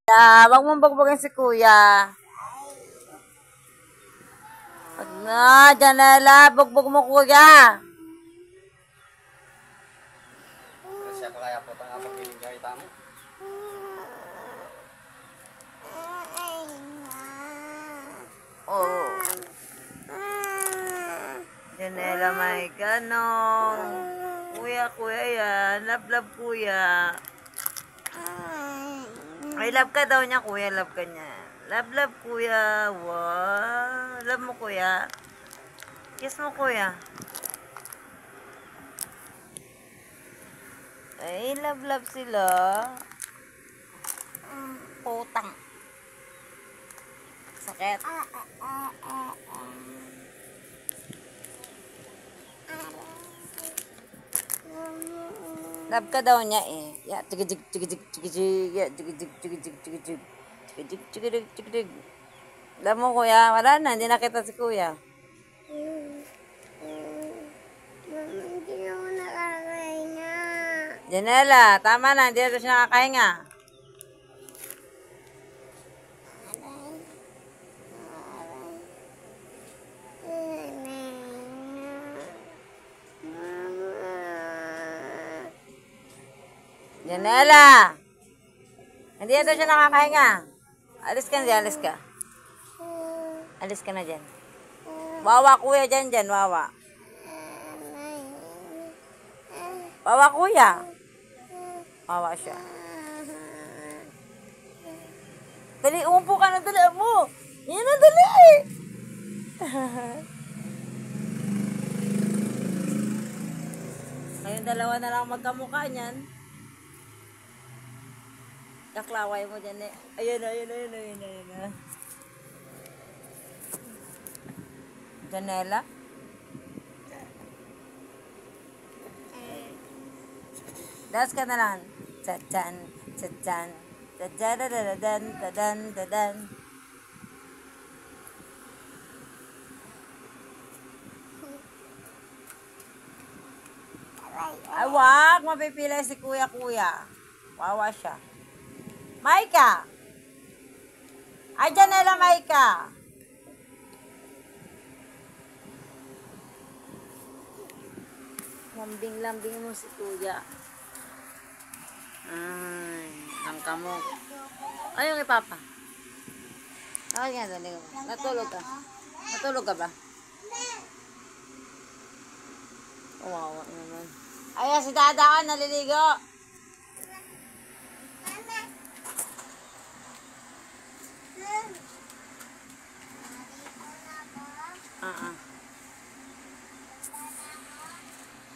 Wag mong bagbagin si kuya. Wag na, Janela, bugbog mo kuya. Siya pa kaya po ito nga pagbiligay tamo. Oh. Janela, may ganong. Kuya yan. Love, kuya. Ay, love ka daw niya, kuya. Love ka niya. Love, kuya. Wow. Love mo, kuya. Kiss mo, kuya. Ay, love sila. Putang. Sakit. Love ka daw niya eh. Ya, tigijig. Ya, tigijig. Love mo, kuya. Wala na, hindi nakita si kuya. Hindi na ako nakakahinga. Janela, tama na, hindi na siya nakakahinga. Janela! Hindi na siya nakakahinga. Alis ka na dyan, alis ka. Alis ka na dyan. Wawa kuya dyan, wawa. Wawa kuya. Wawa siya. Dali, umupo ka na, dali mo. Yan na, dali. Kayong dalawa na lang magkamukha niyan. Kaklaway mo dyan eh. Ayun na. Janela? Das ka na lang. Tadjan. Tadan. Ay, wag. Mapipila si kuya. Wawa siya. Maika! Ay, Janela, Maika! Lambing mo si kuya. Ay, ang kamok. Ay, yung ipapa. Ay, nga, dali ka. Natulog ka ba? Kawawa naman. Ay, si Dada ka, naliligo.